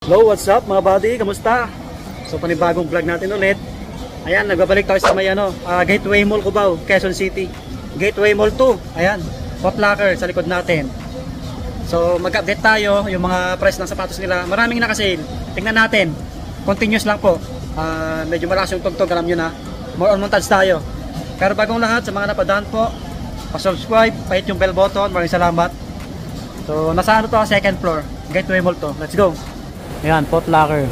Hello, what's up mga buddy? Kamusta? So panibagong vlog natin ulit. Ayan, nagbabalik tayo sa may Gateway Mall Cubao, Quezon City. Gateway Mall 2. Ayan, Foot Locker sa likod natin. So mag-update tayo yung mga price ng sapatos nila. Maraming naka-sale. Tingnan natin. Continuous lang po. Medyo malakas yung tugtog, alam nyo na. More on montage tayo. Pero bagong lahat, sa mga napadaan po, pa-subscribe, pa-hit yung bell button. Maraming salamat. So nasa ano to, second floor, Gateway Mall to. Let's go. Ayan, Foot Locker.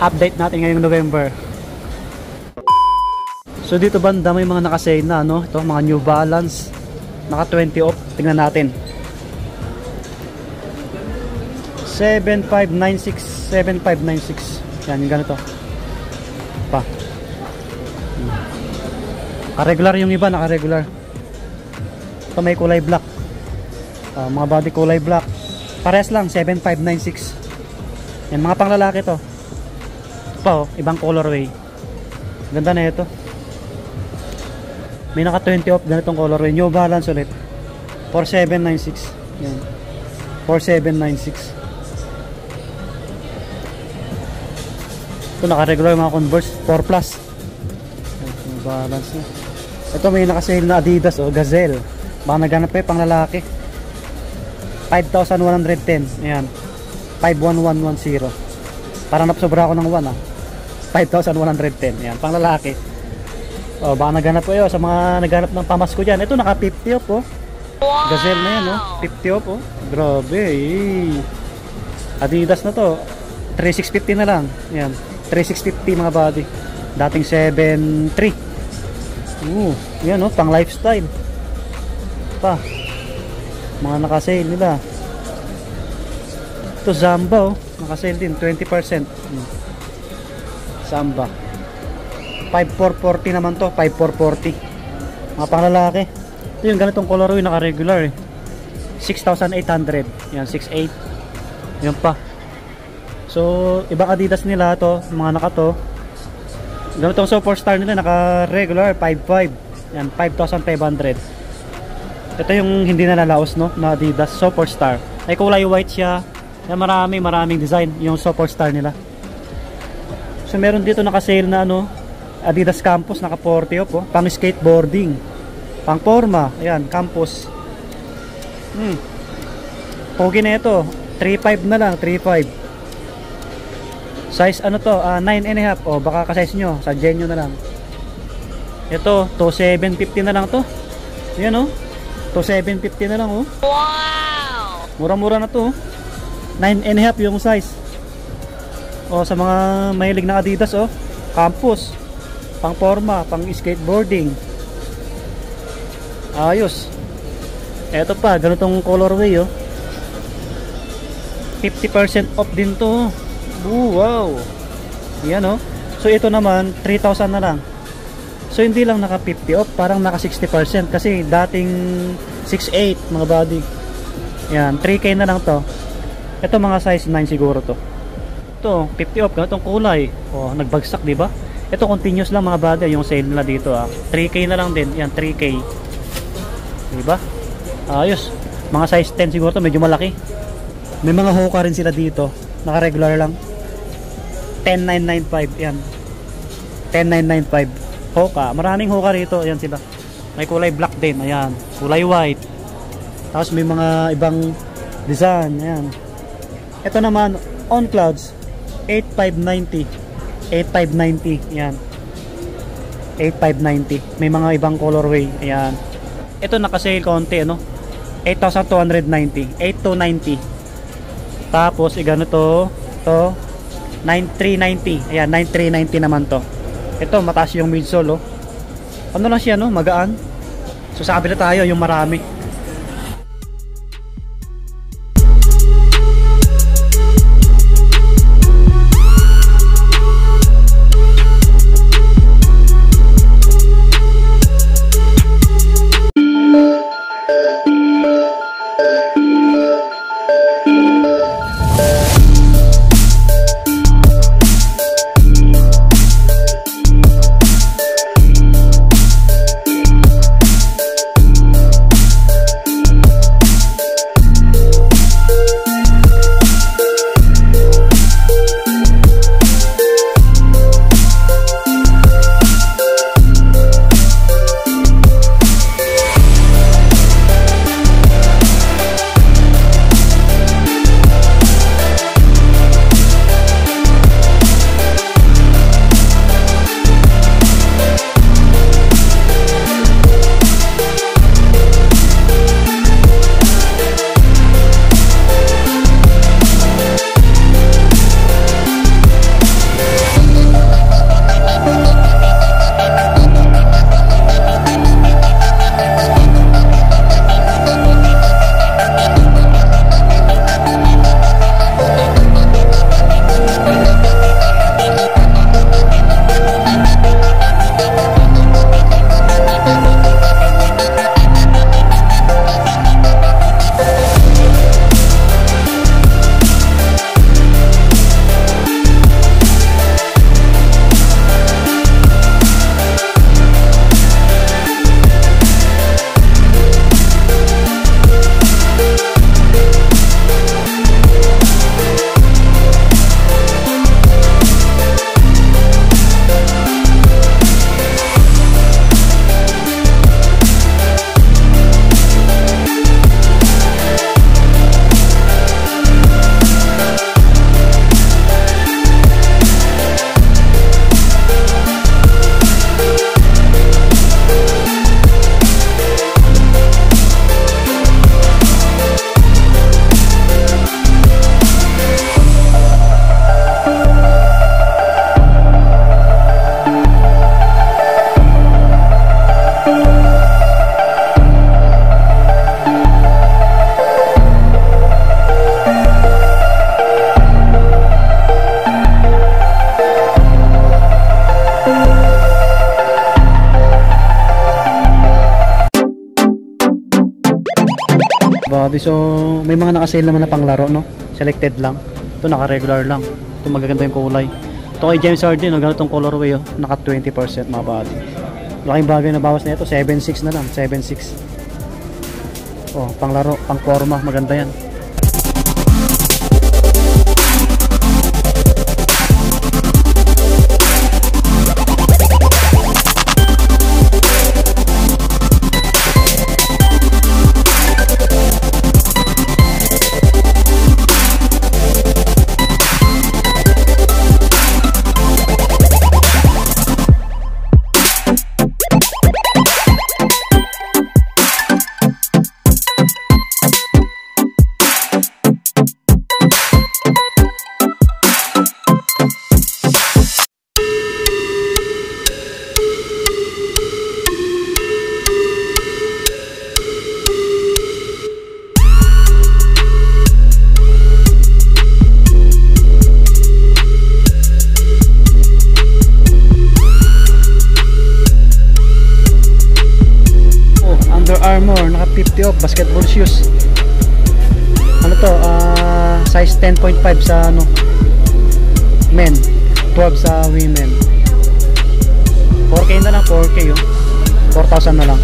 Update natin ngayong November. So dito banda may mga naka-sale na ano, ito mga New Balance, naka 20 off. Tingnan natin. 7596, 7596. Yan, yung ganito. Pa. Naka-regular yung iba, naka-regular. Ito may kulay black. Mga body kulay black. Parehas lang, 7596. Yan, mga panglalaki to. Ito pa, ibang colorway. Ganda na ito. May naka 20 off, ganitong colorway. New Balance ulit. 4796. Yan. 4796. Ito naka-regular mga Converse 4 Plus. New Balance na. Ito may naka-sale na Adidas o Gazelle. Baka naganap pa pang lalaki. 5,110. Ayan. 51110. Parang napsobra ako ng 1 5,110. Ayan. Pang lalaki. O baka naganap po yun sa mga naganap ng pamasko dyan. Ito naka 50 off oh. Gazelle na yan oh. 50 off oh. Grabe Adidas na to. 3,650 na lang. Ayan. 3,650 mga body. Dating 7,300. Yan oh. Pang lifestyle. Pa. Mga naka-sale nila. Ito Zamba oh. Naka-sale din 20%. Zamba 5,440 naman to. 5,440. Mga panglalaki. Ito yung ganitong colorway naka-regular 6,800. Yan 6,800. Yan pa. So ibang Adidas nila to. Mga naka to. Ganitong Superstar nila naka-regular 5,500. Yan 5,500. Ito yung hindi nalalaos no, na Adidas Superstar. Ay kulay white siya. Yan maraming design yung Superstar nila. So meron dito naka-sale na ano, Adidas Campus naka 40 off oh. Pang skateboarding, pang forma. Ayan, Campus. Pogi na ito. 3,500 na lang, 3,500. Size ano to, 9.5 oh, baka ka-size nyo, sadyan nyo na lang. Ito, 2,750 na lang to. Ayan oh. 2,750 na lang oh. Wow! Mura-mura na to oh. 9.5 yung size. O sa mga mahilig na Adidas oh. Campus. Pang forma, pang skateboarding. Ayos. Eto pa, ganitong colorway oh. 50% off din to. Wow. Yan oh. So ito naman 3,000 na lang. So hindi lang naka 50 off, parang naka 60% kasi dating 6,800 mga body. Yan, 3K na lang to. Ito mga size 9 siguro to. Ito, 50 off, ganitong kulay. Oh, nagbagsak, di ba? Ito continuous lang mga body, yung sale nila dito ah. 3K na lang din. Yan, 3K. Di ba? Ayos. Mga size 10 siguro to, medyo malaki. May mga hoka rin sila dito. Naka-regular lang. 10,995. Yan. 10,995. Hoka. Maraming hoka rito. Ayan sila. May kulay black din. Ayan. Kulay white. Tapos may mga ibang design. Ayan. Ito naman, On Clouds. 8,590. 8,590. Ayan. 8,590. May mga ibang colorway. Ayan. Ito naka-sale konti. Ano? 8,290. 8,290. Tapos, ganito. Ito. 9,390. Ayan. 9,390 naman to. Ito, mataas yung midsole oh. Ano lang siya no? Magaan. So sa kabila tayo yung marami. body. So may mga naka-sale naman na panglaro, no? Selected lang. Ito naka-regular lang. Ito magaganda yung kulay. Ito kay James Harden, no? Ganitong colorway, oh. Naka 20% mga body. Laking bagay na bawas na ito. 7.6 na lang. 7.6. Oh, panglaro, pang forma, maganda yan. Armour, naka 50 off, basketball shoes. Ano to? Size 10.5 sa ano, men, 12 sa women. 4K na lang, 4K yun. 4,000 na lang.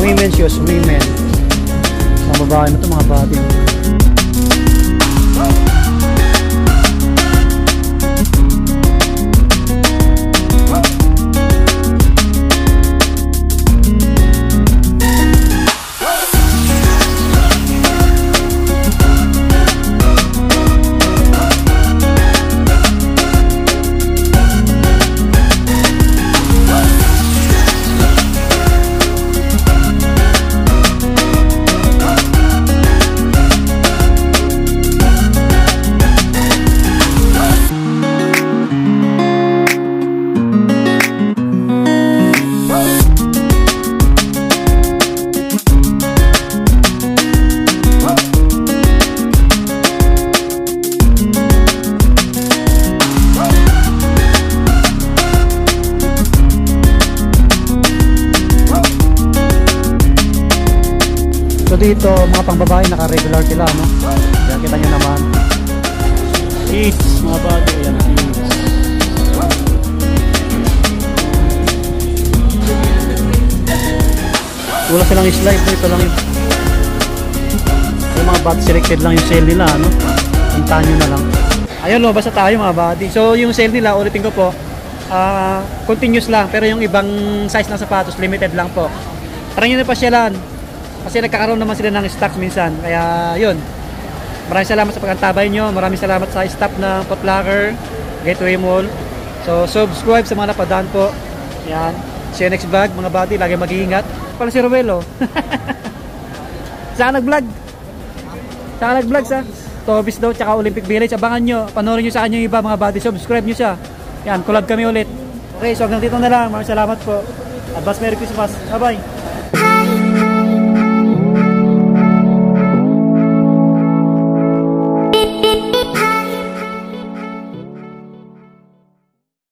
Women's shoes, women. Mga babae na ito, mga body. So dito, mga pangbabae naka-regular sila, no? Yan, kita nyo naman. Kids, mga bago. Yan, kids. Wala silang slide. Ito lang yung mga bot selected lang yung sale nila, no? Puntahan nyo na lang. Ayun, lumabas na tayo mga body. So yung sale nila, ulitin ko po, continuous lang. Pero yung ibang size ng sapatos, limited lang po. Try nyo na pasyalan. Kasi nagkakaroon naman sila ng stocks minsan. Kaya yun. Maraming salamat sa pag-antabay nyo. Maraming salamat sa staff ng Footlocker, Gateway Mall. So subscribe sa mga napadaan po. Yan. See you next vlog mga buddy. Lagi mag-iingat. Pala si Ruelo. Saan nag-vlog? Saan nag-vlog sa Tobis daw tsaka Olympic Village. Abangan nyo. Panoorin nyo sa kanya yung iba mga buddy. Subscribe nyo siya. Yan. Collab kami ulit. Okay. So hanggang dito na lang. Maraming salamat po. Advance Merry Christmas. Bye bye.